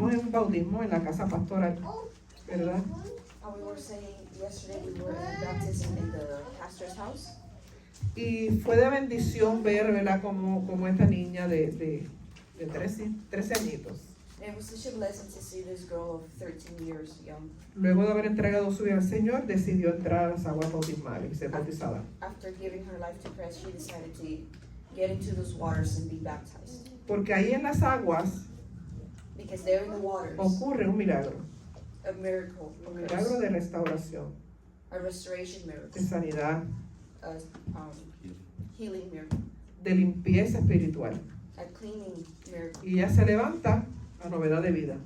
estuvimos en un bautismo en la casa pastoral, ¿verdad? We were saying yesterday we were in baptism in the pastor's house. Y fue de bendición ver, ¿verdad?, como esta niña de 13 añitos, It was such a blessing to see this girl of 13 years young. luego de haber entregado su vida al Señor, decidió entrar a las aguas bautismales y ser bautizada. After giving her life to Christ, she decided to get into those waters and be baptized. Porque ahí en las aguas Because there in the waters, ocurre un milagro, a miracle un occurs, milagro de restauración, a restoration de miracle, sanidad, a healing miracle, de limpieza espiritual. a cleaning miracle. Y ella se levanta a novedad de vida.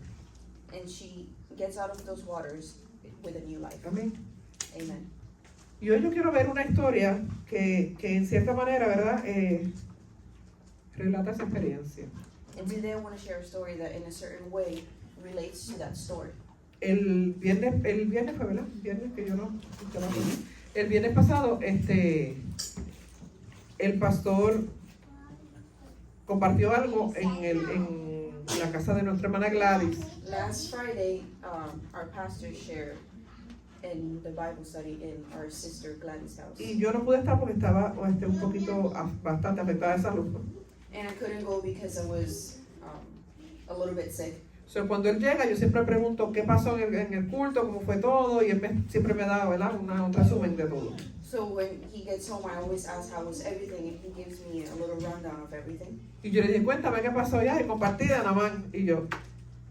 And she gets out of those waters with a new life. Amén. Amen. Y hoy yo quiero ver una historia que en cierta manera, ¿verdad?, relata esa experiencia. And today I want to share a story that in a certain way relates to that story. El viernes fue, ¿verdad? El viernes que yo no estaba aquí. El viernes pasado, el pastor compartió algo en la casa de nuestra hermana Gladys. Last Friday, our pastor shared in the Bible study in our sister Gladys' house. Y yo no pude estar porque estaba un poquito bastante afectada de salud. And I couldn't go because I was a little bit sick. So, cuando él llega, yo siempre pregunto qué pasó en el culto, cómo fue todo, y él siempre me da, ¿verdad?, un resumen de todo. So when he gets home, I always ask how was everything, and he gives me a little rundown of everything. Y yo le dije, cuéntame qué pasó ya, y compartí de Naamán. Y yo,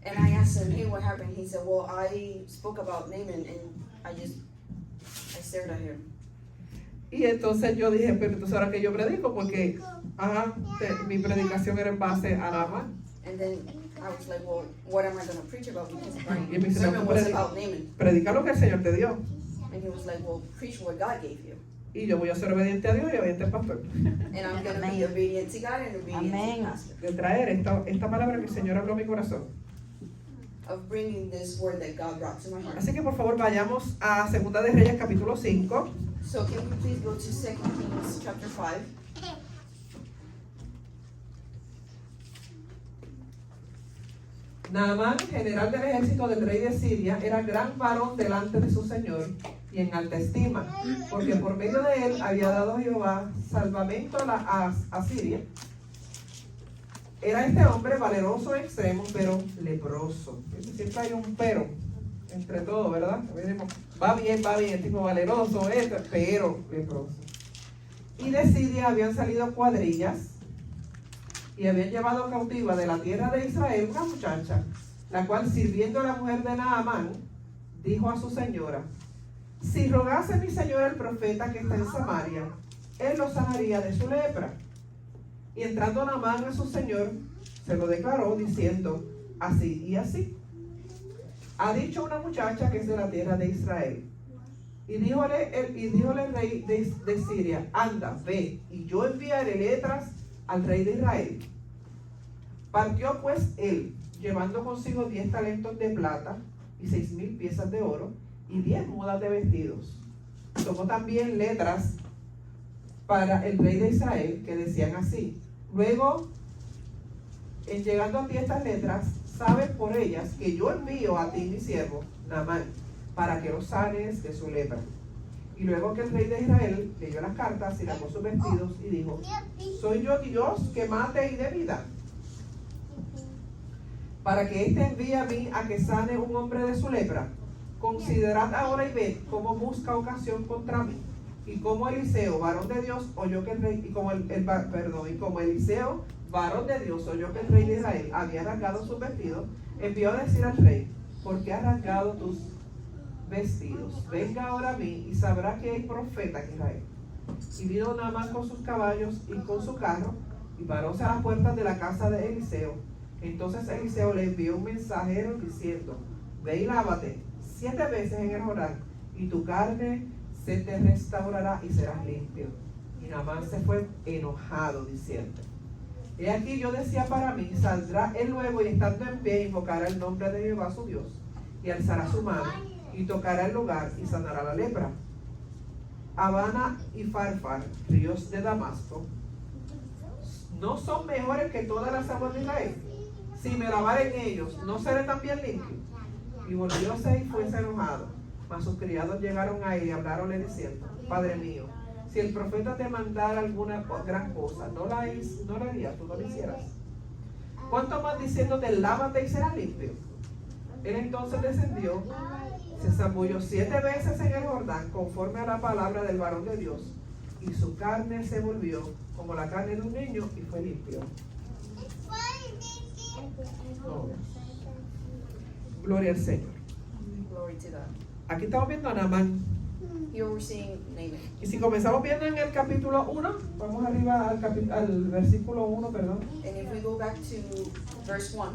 And I asked him, hey, what happened? He said, well, I spoke about Naaman, and I stared at him. y entonces yo dije, pero entonces ahora que yo predico, porque mi predicación era en base a Naamán. And then I was like, well, what am I going to preach about? Because Y me my dice, sermon no, was about Naaman. predica lo que el Señor te dio. And he was like, well, preach what God gave you. Y yo voy a ser obediente a Dios y obediente al pastor. And I'm going to be obedient to God and obedient to Amén. the pastor. De traer esta palabra que el Señor habló a mi corazón. Of bringing this word that God brought to my heart. Así que por favor vayamos a Segunda de Reyes capítulo 5. So can we please go to 2 Kings chapter 5. Naamán, general del ejército del rey de Siria, era gran varón delante de su señor y en alta estima, porque por medio de él había dado Jehová salvamento a Siria. Era este hombre valeroso en extremo, pero leproso. Siempre hay un pero entre todo, ¿verdad? Va bien, tipo valeroso, pero leproso. Y de Siria habían salido cuadrillas y habían llevado cautiva de la tierra de Israel una muchacha, la cual, sirviendo a la mujer de Naamán, dijo a su señora: si rogase mi señor el profeta que está en Samaria, él lo sanaría de su lepra. Y entrando Naamán a su señor, se lo declaró diciendo: así y así ha dicho una muchacha que es de la tierra de Israel. Y díjole el rey de Siria: anda, ve, y yo enviaré letras al rey de Israel. Partió pues él, llevando consigo 10 talentos de plata y 6,000 piezas de oro y 10 mudas de vestidos. Tomó también letras para el rey de Israel que decían así: luego, en llegando a ti estas letras, sabes por ellas que yo envío a ti mi siervo Naamán, para que lo sanes de su lepra. Y luego que el rey de Israel leyó las cartas y lavó sus vestidos y dijo: ¿soy yo Dios que mate y dé vida? Para que éste envíe a mí a que sane un hombre de su lepra. Considerad ahora y ved cómo busca ocasión contra mí. Y como Eliseo, varón de Dios, oyó que el rey, y como Eliseo, varón de Dios, oyó que el rey de Israel había arrancado sus vestidos, envió a decir al rey: ¿por qué has arrancado tus vestidos? Venga ahora a mí y sabrá que hay profeta en Israel. Y vino Naamán con sus caballos y con su carro, y paróse a las puertas de la casa de Eliseo. Entonces Eliseo le envió un mensajero diciendo: ve y lávate 7 veces en el Jordán, y tu carne se te restaurará y serás limpio. Y Naamán se fue enojado, diciendo: he aquí, yo decía para mí, saldrá él luego, y estando en pie invocará el nombre de Jehová su Dios, y alzará su mano y tocará el lugar y sanará la lepra. Abana y Farfar, ríos de Damasco, ¿no son mejores que todas las aguas de Israel? si me lavaren ellos, ¿no seré también limpio? Y volvióse y fuese enojado. Mas sus criados llegaron a él y hablaronle diciendo, Padre mío, si el profeta te mandara alguna gran cosa, ¿no la harías, tú no la hicieras? ¿Cuánto más diciéndote, lávate y serás limpio? Él entonces descendió, se zambulló 7 veces en el Jordán, conforme a la palabra del varón de Dios, y su carne se volvió como la carne de un niño y fue limpio. No. Gloria al Señor. Glory to God. Aquí estamos viendo a Naamán. Here we're seeing Naaman. Y si comenzamos viendo en el capítulo 1, vamos arriba al versículo 1, perdón. And if we go back to verse 1,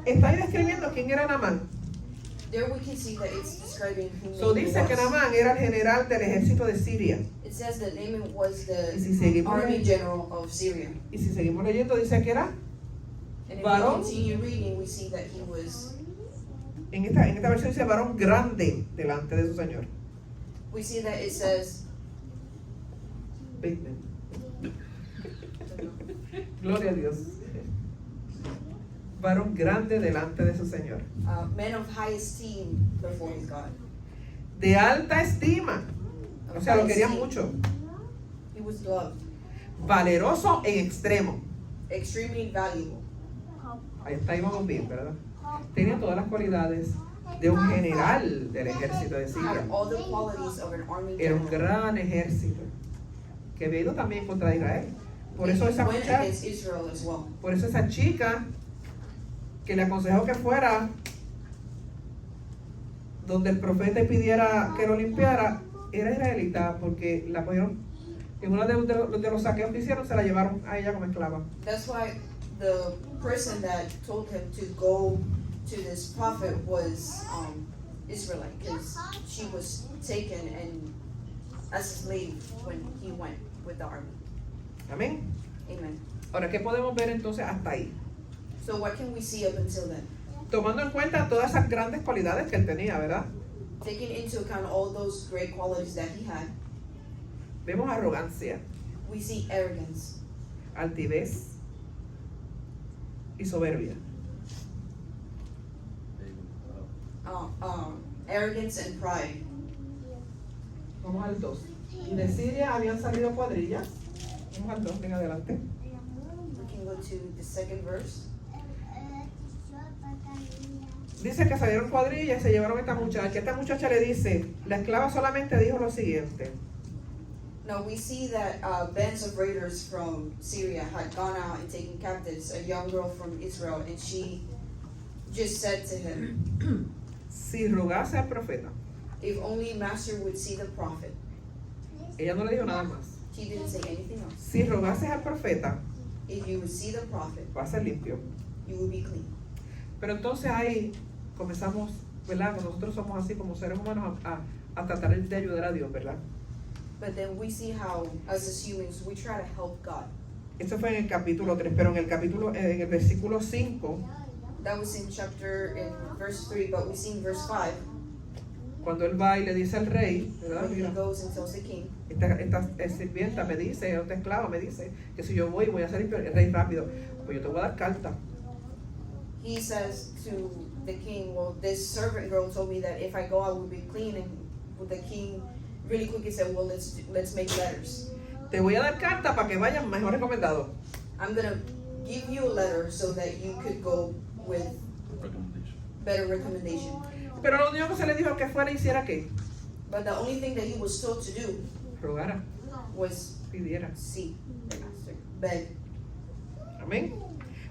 Está ahí describiendo quién era Naamán. there we can see that it's describing who So Naaman dice que was. Naamán era el general del ejército de Siria. It says that Naaman was Y si the seguimos, army general of Syria. y si seguimos leyendo, dice que era, And if Varón. we continue reading, we see that he was, en esta versión dice varón grande delante de su Señor. we see that it says, Big man. Gloria a Dios. Varón grande delante de su Señor. man of high esteem before his God. De alta estima. O sea, lo quería mucho. He was loved, Valeroso en extremo. extremely valuable. Ahí está, íbamos bien, ¿verdad? Tenía todas las cualidades de un general del ejército de Siria. Had all the qualities of an army Era un general. gran ejército que había ido también contra Israel. Por eso And esa he went muchacha, against Israel as well. por eso esa chica que le aconsejó que fuera donde el profeta pidiera que lo limpiara, era israelita, porque la cogieron en uno de los saqueos que hicieron, se la llevaron a ella como esclava. That's why the person that told him to go to this prophet was Israelite, because she was taken and as a slave when he went with the army. Amén. Amen. Ahora, ¿qué podemos ver entonces hasta ahí? So what can we see up until then? Tomando en cuenta todas esas grandes cualidades que él tenía, ¿verdad? Taking into account all those great qualities that he had, Vemos arrogancia, we see arrogance, altivez y soberbia. arrogance and pride. Vamos al 2. Y de Siria habían salido cuadrillas. Vamos al 2, ven adelante. We can go to the second verse. Dice que salieron cuadrillas y se llevaron a esta muchacha. Esta muchacha le dice, la esclava solamente dijo lo siguiente. Now we see that bands of raiders from Syria had gone out and taken captives a young girl from Israel, and she just said to him, Si rogase al profeta. if only master would see the prophet. Ella no le dijo nada más. She didn't say anything else. Si rogases al profeta, If you would see the prophet, va a ser limpio. you would be clean. Pero entonces ahí comenzamos, ¿verdad? Nosotros somos así como seres humanos a tratar de ayudar a Dios, ¿verdad? But then we see how, as humans, we try to help God. Eso fue en el capítulo 3, pero en el versículo 5, That was in verse 3, but we see in verse 5, cuando él va y le dice al rey, ¿verdad? when he Mira, goes and tells the king, esta sirvienta me dice, esta esclava me dice, que si yo voy a ser limpio, el rey rápido, pues yo te voy a dar carta. he says to the king, well, this servant girl told me that if I go, I will be clean. And the king really quickly said, well, let's make letters. Te voy a dar carta para que vayas mejor recomendado. I'm gonna give you a letter so that you could go with better recommendation. Pero lo único que se le dijo que fuera hiciera qué, But the only thing that he was told to do rogara, was pidiera. seek, beg. Amén.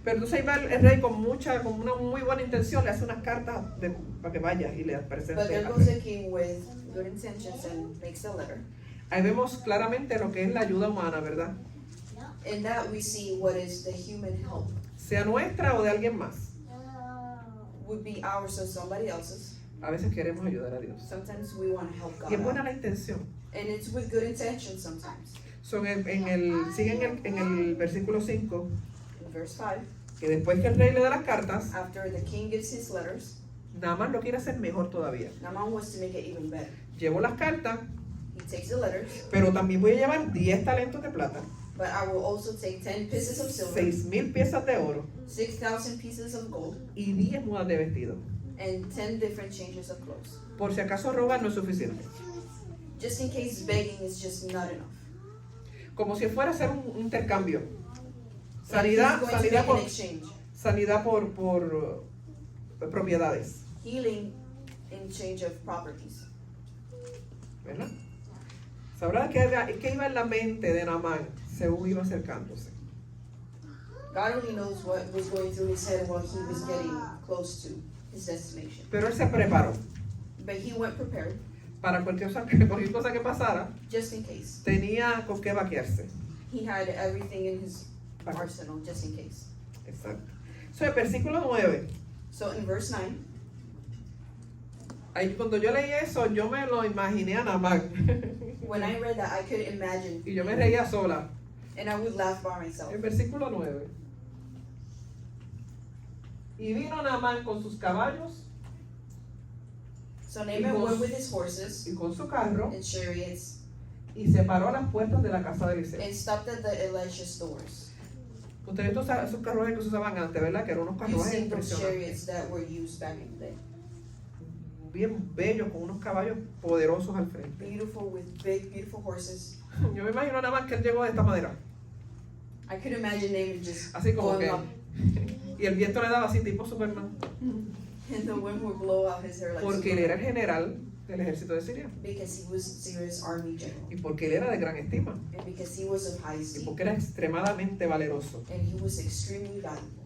Pero entonces ahí va el rey con una muy buena intención, le hace unas cartas para que vaya y le But presente. there al goes rey. the king with good intentions and makes a letter. Ahí vemos claramente lo que es la ayuda humana, ¿verdad? In that we see what is the human help. Sea nuestra o de alguien más. Would be ours or somebody else's. A veces queremos ayudar a Dios. Sometimes we want to help God Y es buena out. la intención. And it's with good intention sometimes. Sigue en el versículo 5, In verse 5, que después que el rey le da las cartas, after the king gives his letters, nada más lo quiere hacer mejor todavía. Naaman wants to make it even better. Llevo las cartas, He takes the letters, pero también voy a llevar 10 talentos de plata. But I will also take 10 pieces of silver, 6,000 piezas de oro 6,000 pieces of gold, y 10 mudas de vestido. and 10 different changes of clothes. Por si acaso rogar no es suficiente. Just in case begging is just not enough. Como si fuera a hacer un intercambio. Like he's Sanidad, going to sanidad make por, an exchange. sanidad por propiedades. Healing in change of properties. ¿Verdad? Sabrá qué iba en la mente de Naamán según iba acercándose. God only knows what was going through his head while he was getting close to his destination. Pero él se preparó But he went prepared, para cualquier cosa que pasara. just in case. Tenía con qué vaquearse. He had everything in his arsenal, just in case. Exacto. So, el versículo 9. So in verse 9, Ahí, cuando yo leí eso, yo me lo imaginé a Naamán. when I read that, I could imagine, Y yo me reía sola. and I would laugh by myself. El versículo 9. Y vino Naamán con sus caballos So Naaman went with his horses y con su carro and chariots y se paró a las puertas de la casa de Eliseo. and stopped at the Elisha's doors. Ustedes esos carruajes que se usaban antes, ¿verdad? Que eran unos You've carruajes seen those impresionantes. chariots that were used back in the day. Bien bellos, con unos caballos poderosos al frente. Beautiful, with big, beautiful horses. Yo me imagino nada más que él llegó de esta manera. I could imagine Naaman just Así como going que. up, Y el viento le daba así, tipo Superman. and the wind would blow out his hair like Porque él Superman, era el general del ejército de Siria. because he was Syria's army general, Y porque él era de gran estima. and because he was of high Y esteem, porque era extremadamente valeroso. and he was extremely valuable.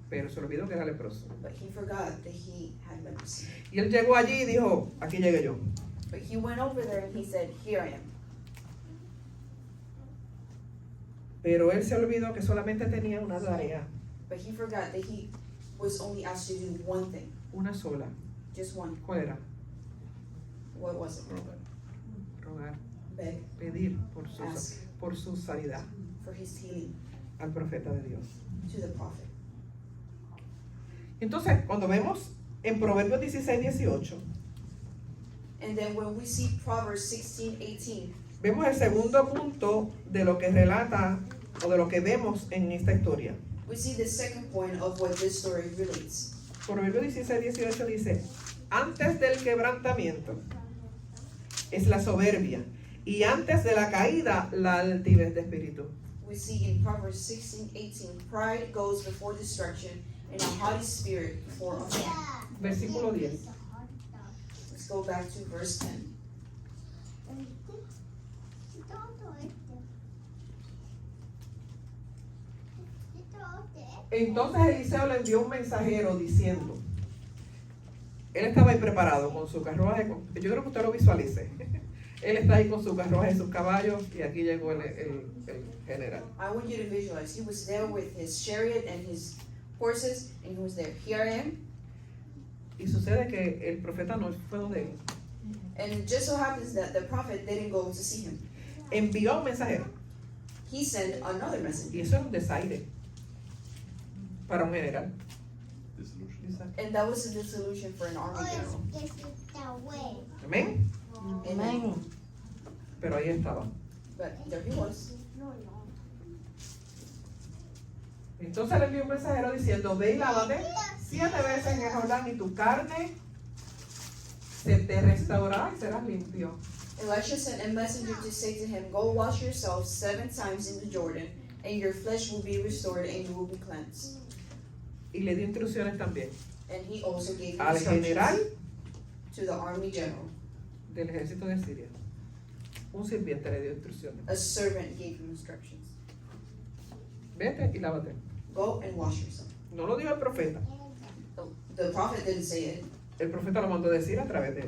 Pero se olvidó que era leproso. But he forgot that he had leprosy. Y él llegó allí y dijo, aquí llegué yo. But he went over there and he said, "Here I am." Pero él se olvidó que solamente tenía una tarea, But he forgot that he was only asked to do one thing, una sola. just one. ¿Cuál era? What was it? Rogar. Rogar, Beg, pedir ask por su sanidad for his healing al profeta de Dios. to the prophet. Entonces, cuando vemos en Proverbios 16, 18, And then when we see Proverbs 16:18, vemos el segundo punto de lo que relata o de lo que vemos en esta historia. we see the second point of what this story relates. Proverbios 16, 18 dice, antes del quebrantamiento es la soberbia y antes de la caída la altivez de espíritu. We see in Proverbs 16:18, pride goes before destruction, and a haughty spirit before a fall. Versículo 10. Let's go back to verse 10. Entonces Eliseo le envió un mensajero diciendo, él estaba ahí preparado con su carruaje, yo creo que usted lo visualice. Él está ahí con su carruaje y sus caballos y aquí llegó el general. I want you to visualize. He was there with his chariot and his horses, and he was there. Here I am. Y sucede que el profeta no fue donde él. And it just so happens that the prophet didn't go to see him. Envió un mensajero He sent another messenger. y eso era un desaire para un general. And that was a dissolution for an army general. Amén. Amen. Pero ahí estaba. But there he was. Entonces le envió un mensajero diciendo, ve y lávate 7 veces en el Jordán y tu carne se te restaurará y serás limpio. Elisha sent a messenger to say to him, "Go wash yourself 7 times in the Jordan, and your flesh will be restored, and you will be cleansed." Y le dio instrucciones también And he also gave al general instructions to the army general. del ejército de Siria. Un sirviente le dio instrucciones. A servant gave him instructions. Vete y lávate. Go and wash yourself. No lo dijo el profeta. The prophet didn't say it. El profeta lo mandó decir a través de él.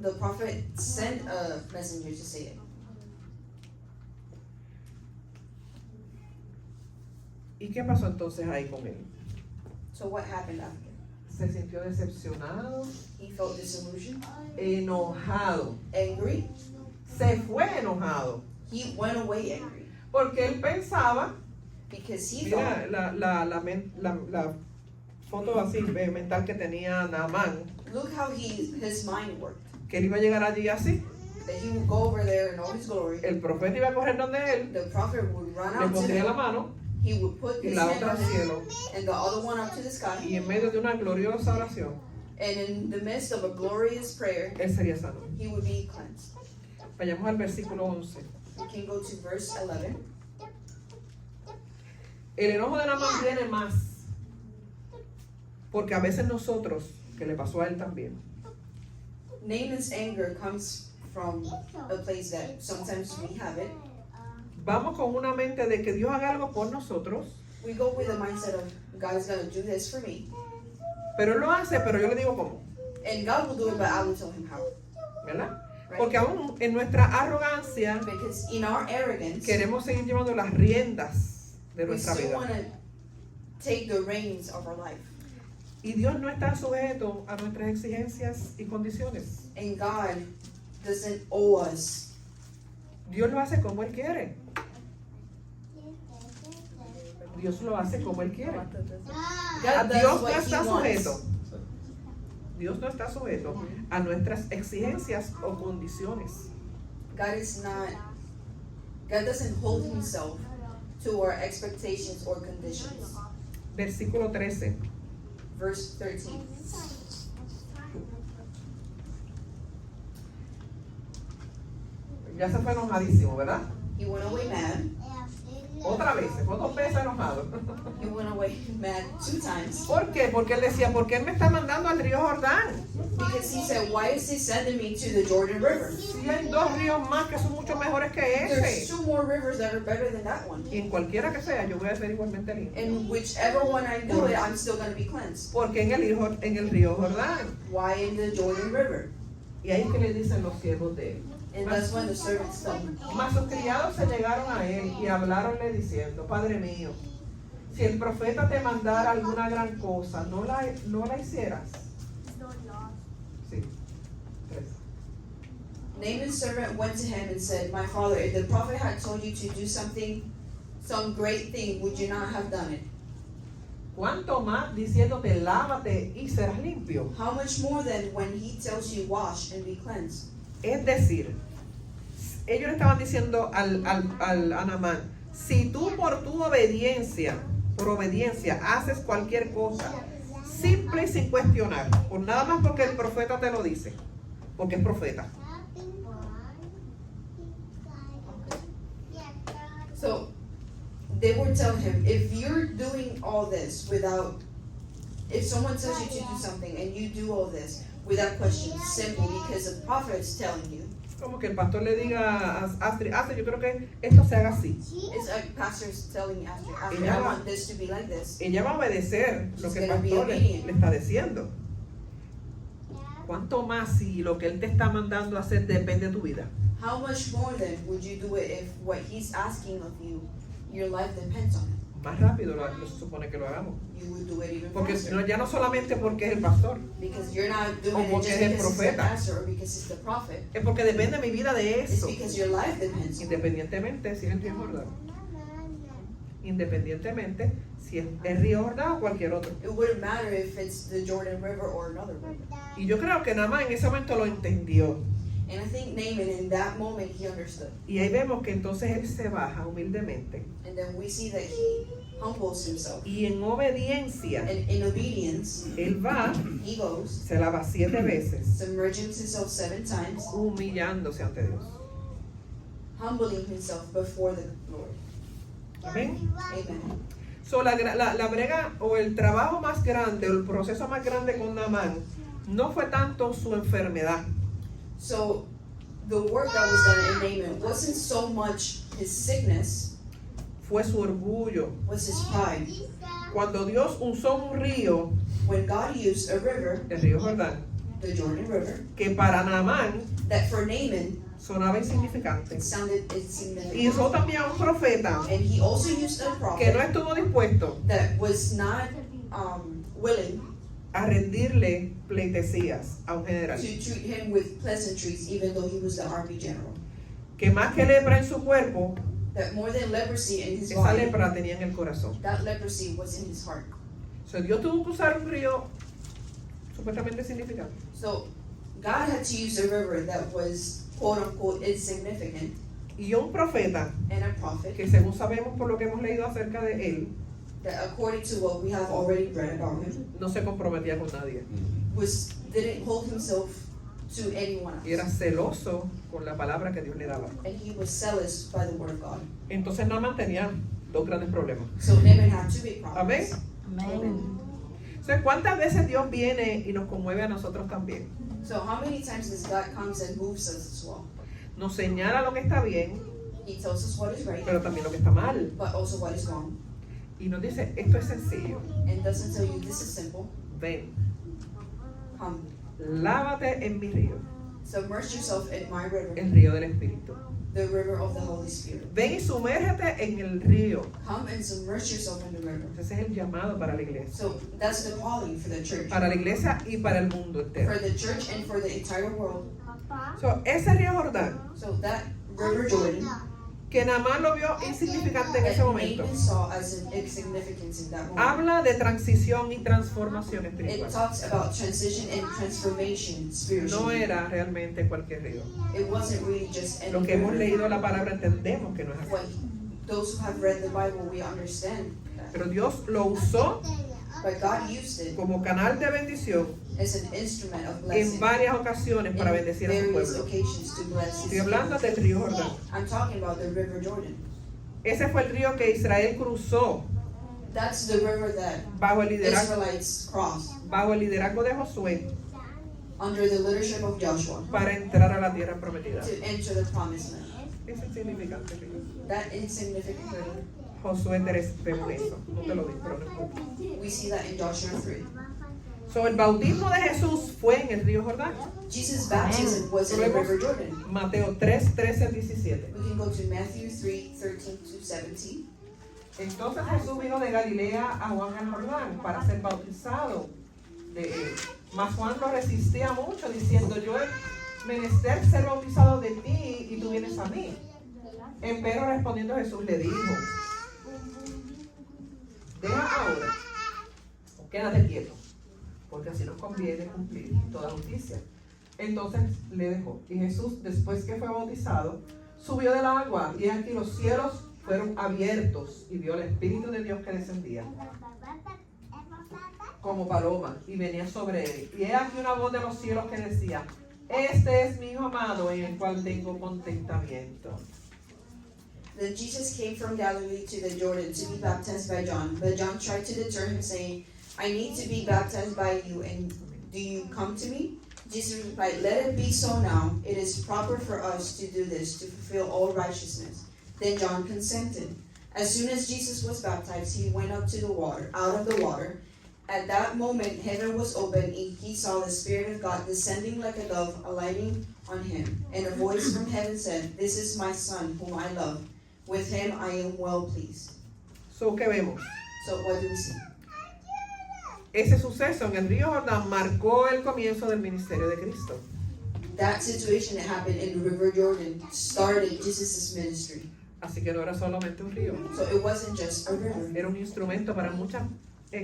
The prophet sent a messenger to say it. ¿Y qué pasó entonces ahí con él? So what happened after? Se sintió decepcionado, He felt disillusioned, enojado. angry. Se fue enojado. He went away angry Porque él pensaba, because he mira thought, la foto así mental que tenía Naamán, look how his mind worked. que él iba a llegar allí así, that he would go over there in all his glory. el profeta iba a correr donde él, The prophet would run le out to pondría la him. mano He would put y his la hand otra on al him cielo, and the other one up to the sky. y en medio de una gloriosa oración, And in the midst of a glorious prayer, él sería sano. he would be cleansed. Vayamos al versículo 11. We can go to verse 11. El enojo de Naamán viene más, porque a veces nosotros, que le pasó a él también, Naaman's anger comes from a place that sometimes we have it. vamos con una mente de que Dios haga algo por nosotros, We go with the mindset of God's gonna do this for me, pero él lo hace, pero yo le digo cómo, and God will do it, but I will tell him how. ¿verdad? Right? Porque aún en nuestra arrogancia Because in our arrogance, queremos seguir llevando las riendas de we nuestra still vida. want to take the reins of our life. Y Dios no está sujeto a nuestras exigencias y condiciones. And God doesn't owe us. Dios lo hace como Él quiere. Dios lo hace como Él quiere. A God Dios does no what he está sujeto. wants. Dios no está sujeto a nuestras exigencias o condiciones. God doesn't hold himself to our expectations or conditions. Versículo 13. Verse 13. Ya se fue enojadísimo, ¿verdad? He went away mad. Otra vez, se fue 2 veces enojado. He went away mad 2 times. ¿Por qué? Porque él decía, ¿por qué él me está mandando al río Jordán? Because he said, why is he sending me to the Jordan River? Si hay 2 ríos más que son mucho mejores que There's ese. 2 more rivers that are better than that one. Y en cualquiera que sea, yo voy a ser igualmente limpio. And whichever one I do it, I'm still going to be cleansed. Porque en el río Jordán. Why in the Jordan River? Y ahí es que le dicen los siervos de él. And that's when the servants tell him. Mas sus criados se llegaron a él y hablaronle diciendo, Padre mío, si el profeta te mandara alguna gran cosa, ¿no la hicieras? Sí. 3. Naaman's servant went to him and said, my father, if the prophet had told you to do something, some great thing, would you not have done it? ¿Cuánto más diciéndote, lávate y serás limpio? How much more than when he tells you, wash and be cleansed? Es decir, ellos le estaban diciendo a Naamán, si tú por obediencia haces cualquier cosa, simple y sin cuestionar, por nada más porque el profeta te lo dice, porque es profeta. So they were telling him, if you're doing all this without, if someone tells you to do something and you do all this without question, simply because the prophet is telling you, Como que el pastor le diga a Astrid, yo creo que esto se haga así. it's like pastors telling Astrid, Ella I va- want this to be like this. Ella va a obedecer lo que el She's gonna be pastor le obedient. está diciendo. ¿Cuánto más si lo que él te está mandando a hacer depende de tu vida? How much more then would you do it if what he's asking of you, your life depends on it? Más rápido lo se supone que lo hagamos. You would do it even Porque faster. ya no solamente porque es el pastor, Because you're not doing O it porque just es el because it's the profeta. pastor or because it's the prophet. es porque depende mi vida de It's eso. because your life depends on it. Independientemente si es el río Jordán. Independientemente si es el río Jordán o cualquier otro. It wouldn't matter if it's the Jordan River or another river. Y yo creo que nada más en ese momento lo entendió. And I think Naaman in that moment he understood. Y ahí vemos que entonces él se baja humildemente. And then we see that he humbles himself. Y en obediencia, And in obedience, él va, he goes, se lava 7 veces, submerges himself 7 times, humillándose ante Dios. humbling himself before the Lord. Amén. Amen. So, la brega o el trabajo más grande o el proceso más grande con Naamán no fue tanto su enfermedad, So the work that was done in Naaman wasn't so much his sickness, fue su orgullo. was his pride. Cuando Dios usó un río, When God used a river, el río Jordán, the Jordan River, que para Naamán that for Naaman sonaba insignificante, it sounded y insignificant. usó también a un profeta And he also used a que no prophet estuvo dispuesto that was not willing a rendirle pleitesías a un general, to treat him with pleasantries, even though he was the army general. que más que lepra en su cuerpo, That more than leprosy in his esa body, lepra tenía en el corazón. that leprosy was in his heart. So, Dios tuvo que usar un río supuestamente insignificante So God had to use a river that was quote unquote insignificant, y un profeta and a prophet que, según sabemos por lo que hemos leído acerca de él, that, according to what we have already read about him, no se comprometía con nadie didn't hold himself to anyone y era else, celoso con la palabra que Dios le daba. and he was zealous by the word of God. Entonces Naamán tenía dos grandes problemas. So Naaman had two big Amén. problems. Entonces, ¿cuántas veces Dios viene y nos conmueve a nosotros también? So how many times does God comes and moves us as well? Nos señala lo que está bien, He tells us what is right, pero también lo que está mal. but also what is wrong, Y nos dice, esto es sencillo. and doesn't tell you this is simple. Ven, Come, lávate en mi río, submerge yourself in my river, el río del Espíritu. the river of the Holy Spirit. Ven y sumérgete en el río. Come and submerge yourself in the river. Ese es el llamado para la iglesia. So that's the calling for the church. Para la iglesia y para el mundo entero. For the church and for the entire world. So, ese río Jordán, So that river Jordan, que Naamán lo vio insignificante en ese that momento, Naaman saw as an insignificance in that moment. habla de transición y transformación It espiritual. talks about transition and transformation No spiritually. era realmente cualquier río. It wasn't really just any Los que hemos river. leído la palabra entendemos que no es así. What those who have read the Bible, we understand that. Pero Dios lo usó But God used it como canal de bendición as an instrument of en blessing varias ocasiones para in bendecir a su various pueblo. occasions to bless Estoy His hablando people. del río Jordán. I'm talking about the river Jordan. Ese fue el río que Israel cruzó That's the river that bajo el liderazgo, Israelites crossed bajo el liderazgo de Josué under the leadership of Joshua para entrar a la tierra prometida. to enter the promised land. Es insignificante río. That insignificant river, Josué 3 vemos eso. No te lo digo, pero no importa. we see that in Joshua 3. So, el bautismo de Jesús fue en el río Jordán. Jesus' baptism was in the river Jordan. Mateo 3, 13 al 17. We can go to Matthew 3, 13 to 17. Entonces Jesús vino de Galilea a Juan al Jordán para ser bautizado de él. Mas Juan lo resistía mucho, diciendo, yo he menester ser bautizado de ti y tú vienes a mí. Empero respondiendo Jesús le dijo, deja ahora, o quédate quieto, porque así nos conviene cumplir toda justicia. Entonces le dejó. Y Jesús, después que fue bautizado, subió del agua, y aquí los cielos fueron abiertos, y vio el Espíritu de Dios que descendía como paloma, y venía sobre él. Y he aquí una voz de los cielos que decía, este es mi Hijo amado, en el cual tengo contentamiento. Then Jesus came from Galilee to the Jordan to be baptized by John. But John tried to deter him, saying, I need to be baptized by you, and do you come to me? Jesus replied, let it be so now. It is proper for us to do this, to fulfill all righteousness. Then John consented. As soon as Jesus was baptized, he went up to the water, out of the water. At that moment, heaven was opened, and he saw the Spirit of God descending like a dove, alighting on him. And a voice from heaven said, This is my Son, whom I love. With him I am well pleased. So, ¿qué vemos? So what do we see? Ese suceso en el río Jordán marcó el comienzo del ministerio de Cristo. That situation that happened in the River Jordan started Jesus' ministry. Así que no era solamente un río, So it wasn't just a river. era un instrumento para muchas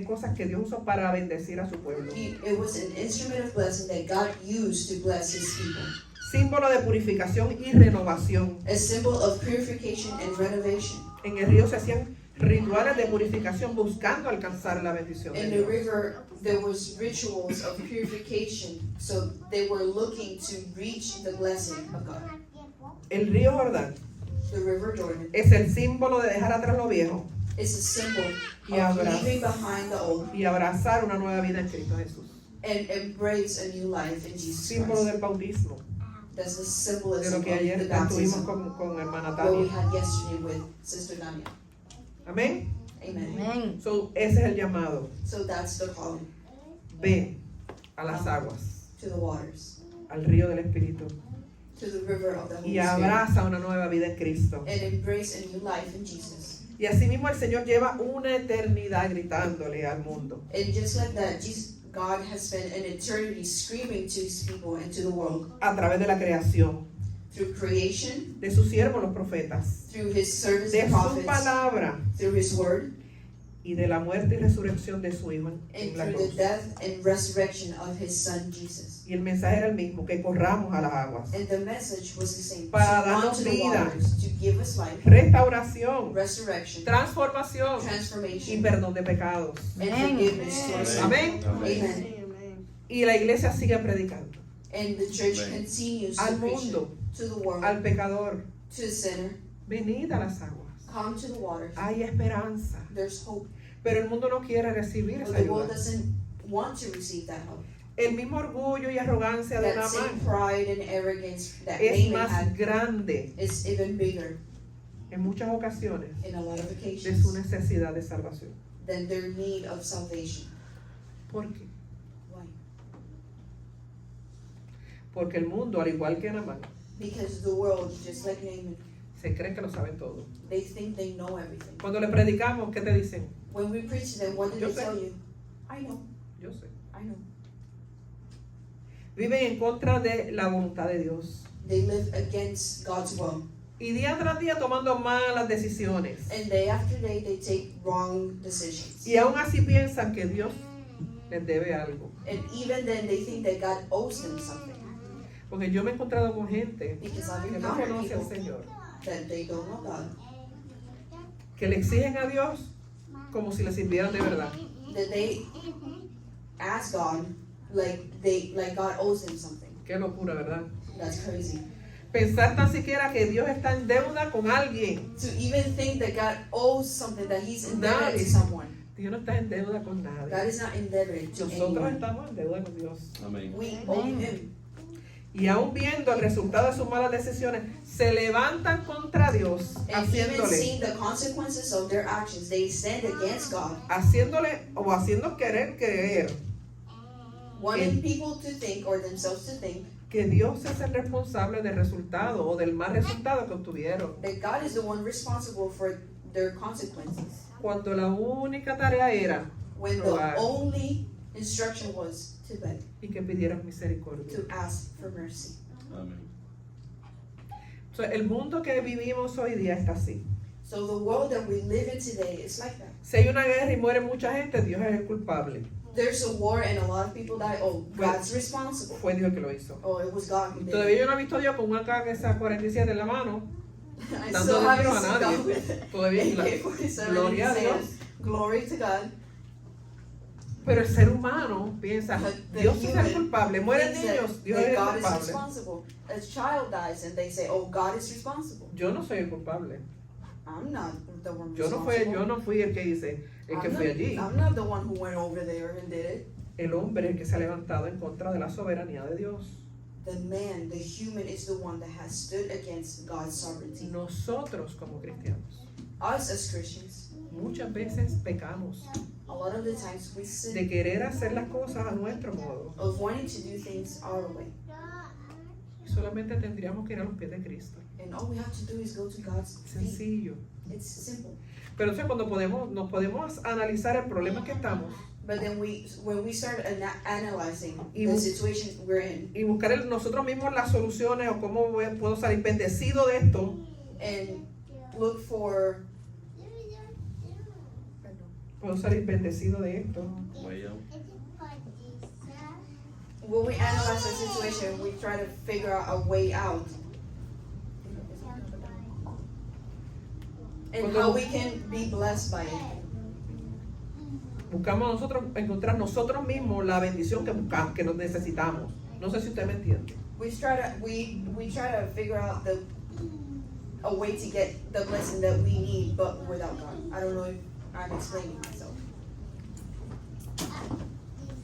cosas que Dios usó para bendecir a su pueblo. It was an instrument of blessing that God used to bless his people. Símbolo de purificación y renovación. A symbol of purification and renovation. En el río se hacían rituales de purificación buscando alcanzar la bendición de In the Dios. river, there was rituals of purification, so they were looking to reach the blessing of God. El río Jordán The River Jordan es el símbolo de dejar atrás lo viejo is a symbol Y of abrazar. leaving behind the old y abrazar una nueva vida en Cristo Jesús. and embrace a new life in Jesus Símbolo Christ. del bautismo, That's the de symbolism lo of que ayer the estuvimos baptism, con hermana what we Tania. had yesterday with Sister Dania. Amén. Amen. So, ese es el llamado. So that's the calling Ven a las aguas, to the waters, al río del Espíritu, to the river of the Holy y Spirit, abraza una nueva vida en Cristo. and embrace a new life in Jesus. Y asimismo el Señor lleva una eternidad gritándole al mundo. And just like that, God has spent an eternity screaming to his people and to the world A través de la creación, through creation, de sus siervos los profetas, through his servants, de the su prophets, palabra, through his word, y de la muerte y resurrección de su Hijo and en la through the cruz. death and resurrection of his son Jesus. Y el mensaje era el mismo, que corramos a las aguas. And the message was the same: Para to run darnos to the vida. waters, to give us life, Restauración, resurrection, transformación y transformation, perdón de pecados. and forgiveness to our sin. Amén. Amen. Y la iglesia sigue predicando And the church Amen. continues al to preach mundo, to the world, al pecador. to the sinner. Venid a las aguas. Come to the waters. Hay esperanza. There's hope. Pero el mundo no quiere recibir But esa the world ayuda. doesn't want to receive that hope. El mismo orgullo y arrogancia de That same Naamán pride and arrogance that es Naaman más had grande is even bigger en muchas ocasiones in a lot of de occasions su necesidad de salvación. than their need of salvation. ¿Por qué? Why? Porque el mundo, al igual que Naamán, Because the world, just like Naaman, se cree que lo saben todo. they think they know everything. Cuando le predicamos, ¿qué te dicen? When we preach to them, what do Yo they sé. tell you? I know, Yo sé. I know. Viven en contra de la voluntad de Dios. They live against God's will. Y día tras día tomando malas decisiones. And day after day, they take wrong decisions. Y aún así piensan que Dios les debe algo. And even then, they think that God owes them something. Porque yo me he encontrado con gente Because I've que no encountered conoce al people Señor, that they don't know God. que le exigen a Dios como si le sirvieran de verdad. That they ask God like God owes them something. Qué locura, ¿verdad? That's crazy. Pensar tan siquiera que Dios está en deuda con alguien. To even think that God owes something, that He's indebted Nadie. to someone. Dios no está en deuda con God nadie. is not indebted to Nosotros anyone. estamos en deuda con Dios. Amén. We owe Him. Y aún viendo el resultado de sus malas decisiones, se levantan contra Dios, And even seeing haciéndole, the consequences of their actions, they stand against God, haciendo querer creer wanting people to think or themselves to think que Dios es el responsable del resultado o del mal resultado que obtuvieron. that God is the one responsible for their consequences. Cuando la única tarea era When the rogar only instruction was to beg, y que pidieran misericordia. to ask for mercy. Amén. O sea, el mundo que vivimos hoy día está así. So the world that we live in today is like that. Si hay una guerra y muere mucha gente, Dios es el culpable. There's a war and a lot of people die. Oh, God's responsible. Fue Dios que lo hizo. Oh, it was God who did it. Todavía yo no he visto a Dios con una AK-47 en la mano, I dando still haven't tiros a seen nadie. God with Todavía la- AK-47 gloria a in his Dios. hand. Glory to God. Pero el ser humano piensa, But the Dios es el human culpable. Mueren thinks that- niños, Dios that es el God is culpable. responsible. A child dies and they say, oh, God is responsible. Yo no soy el culpable. I'm not the one Yo responsible. no fui el que hice, el que fui allí. I'm not the one who went over there and did it. El hombre el que se ha levantado en contra de la soberanía de Dios. The man, the human, is the one that has stood against God's sovereignty. Nosotros como cristianos Us as Christians, muchas veces pecamos a lot of the times we sin de querer hacer las cosas a nuestro modo. of wanting to do things our way. Y solamente tendríamos que ir a los pies de Cristo. And all we have to do is go to God's feet. Sencillo. It's simple. Pero entonces cuando nos podemos analizar el problema que estamos But then when we start analyzing Y the bu- situation we're in y buscar nosotros mismos las soluciones o cómo puedo salir bendecido de esto, and look for puedo salir bendecido de esto. Way out. when we analyze the situation, we try to figure out a way out. And Cuando- how we can be blessed by it. Buscamos nosotros encontrar nosotros mismos la bendición que buscamos, que nos necesitamos. No sé si usted me entiende. We try to figure out a way to get the blessing that we need, but without God. I don't know if I'm explaining myself.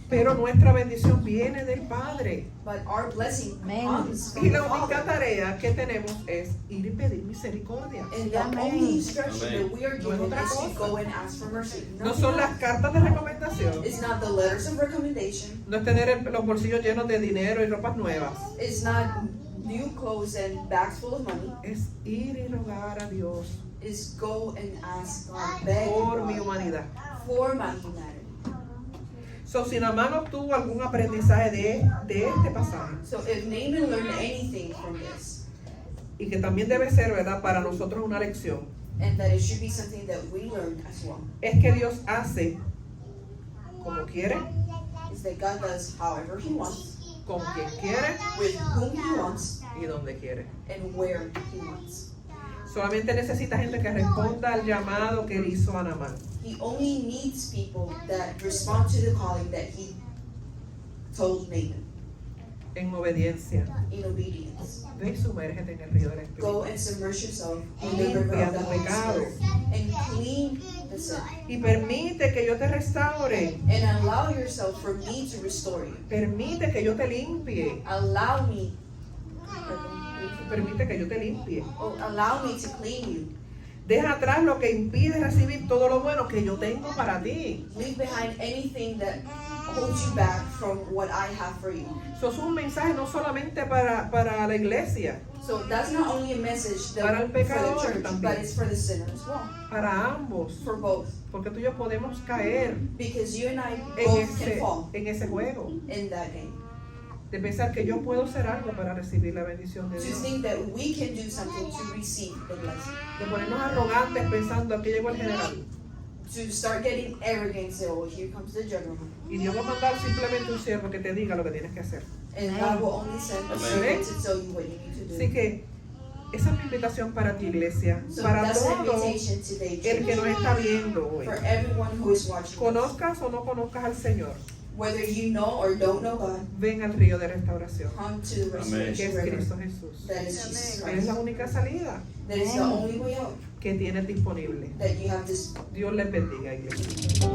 Pero nuestra bendición viene del Padre. But our blessing Amen. comes Y from the la única Father. tarea que tenemos es ir y pedir misericordia. And the Amen. only instruction Amen. that we are No es given otra is to cosa. go and ask for mercy. No Nothing son las else. cartas de recomendación. It's not the letters of recommendation. No es tener los bolsillos llenos de dinero y ropas nuevas. It's not new clothes and bags full of money. Es ir y rogar a Dios It's go and ask God, beg por mi God humanidad. for my humanity. So, si Naamán obtuvo algún aprendizaje de este pasaje, So if Naaman learned anything from this, y que también debe ser, ¿verdad?, para nosotros una lección, and that it should be something that we learn as well. es que Dios hace como quiere, Is that God does however He wants, con quien quiere with whom He wants, y donde quiere. and where He wants. Solamente necesita gente que responda al llamado que él hizo a Naamán. He only needs people that respond to the calling that He told Naaman En obediencia. in obedience. Ve y sumérgete en el río del Go Espíritu. and submerge yourself Y in the river limpia of the tu Holy pecado. Spirit and clean the sin. Y permite que yo te restaure. And allow yourself for me to restore you. Permite que yo te limpie. Allow me, Permite que yo te limpie. allow me to clean you. Deja atrás lo que impide recibir todo lo bueno que yo tengo para ti. Leave behind anything that holds you back from what I have for you. Eso es un mensaje no solamente para la iglesia, So that's not only a message that Para el for the pecador church, también. but it's for the sinner as well. para ambos. For both. Porque tú y yo podemos caer Because you and I en both can fall en ese juego. in that game. De pensar que yo puedo hacer algo para recibir la bendición de To Dios. think that we can do something to receive the blessing. De ponernos arrogantes pensando que llegó el general. To start getting arrogant and say, oh, here comes the juggernaut. Y Dios va a mandar simplemente un siervo que te diga lo que tienes que hacer. And God will only send a servant to tell you what you need to do. Así que esa es mi invitación para ti, iglesia. So Para that's the todo invitation today, el que nos church. está viendo hoy. For everyone who is watching. Conozcas o no conozcas al Señor, Whether you know or don't know God, ven al río de restauración, come to the que restoration es river. Cristo Jesús. That is Jesus Él es la Christ. única salida That is the only way out que tienes disponible. that you have this. Dios les bendiga, iglesia.